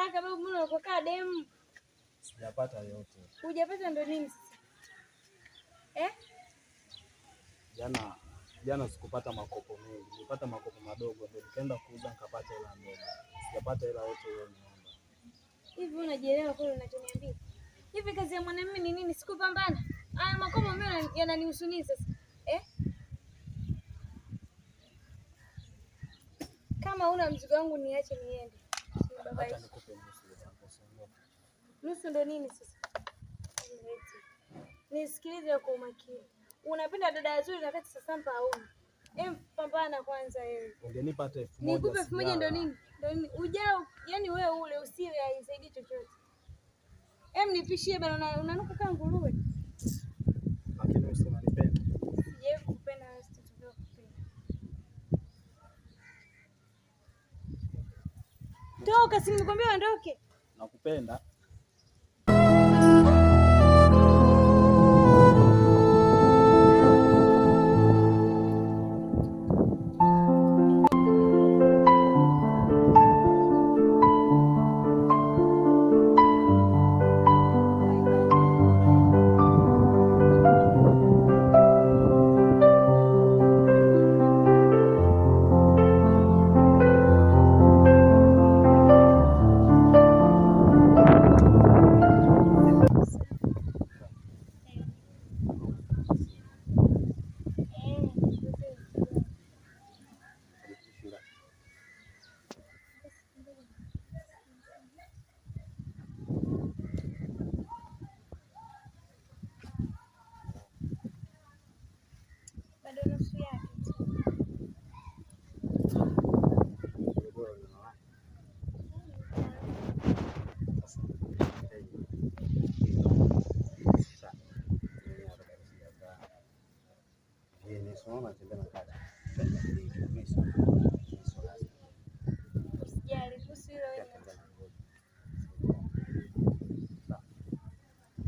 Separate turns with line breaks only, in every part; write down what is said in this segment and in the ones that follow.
haraka babu, mbona unakokaa demu?
Sijapata yote.
Hujapata ndo nini sasa?
Jana sikupata makopo mengi. Nilipata makopo madogo ndio nikaenda kuuza nikapata hela ndogo. Sijapata hela yote hiyo niomba.
Hivi unajielewa kweli unachoniambia? Hivi kazi ya mwanamume ni nini? Sikupambana. Haya makopo mimi yananihusu nini sasa? Kama una mzigo wangu niache niende.
Hata nikupe nusu hapo sio.
Nusu ndo nini sasa? Nisikilize kwa umakini. Unapenda dada nzuri na kati sasa mpa hauna. Pambana kwanza wewe.
Ungenipa hata 1000.
Nikupe 1000 ndo nini? Ndo nini? Ujao, yani wewe ule usile haisaidii chochote. Nipishie bana, unanuka kama nguruwe.
Lakini usinanipenda.
Sijawahi kukupenda na sitakuwa kukupenda. Toka, si nimekwambia ondoke.
Nakupenda.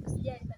Usijali.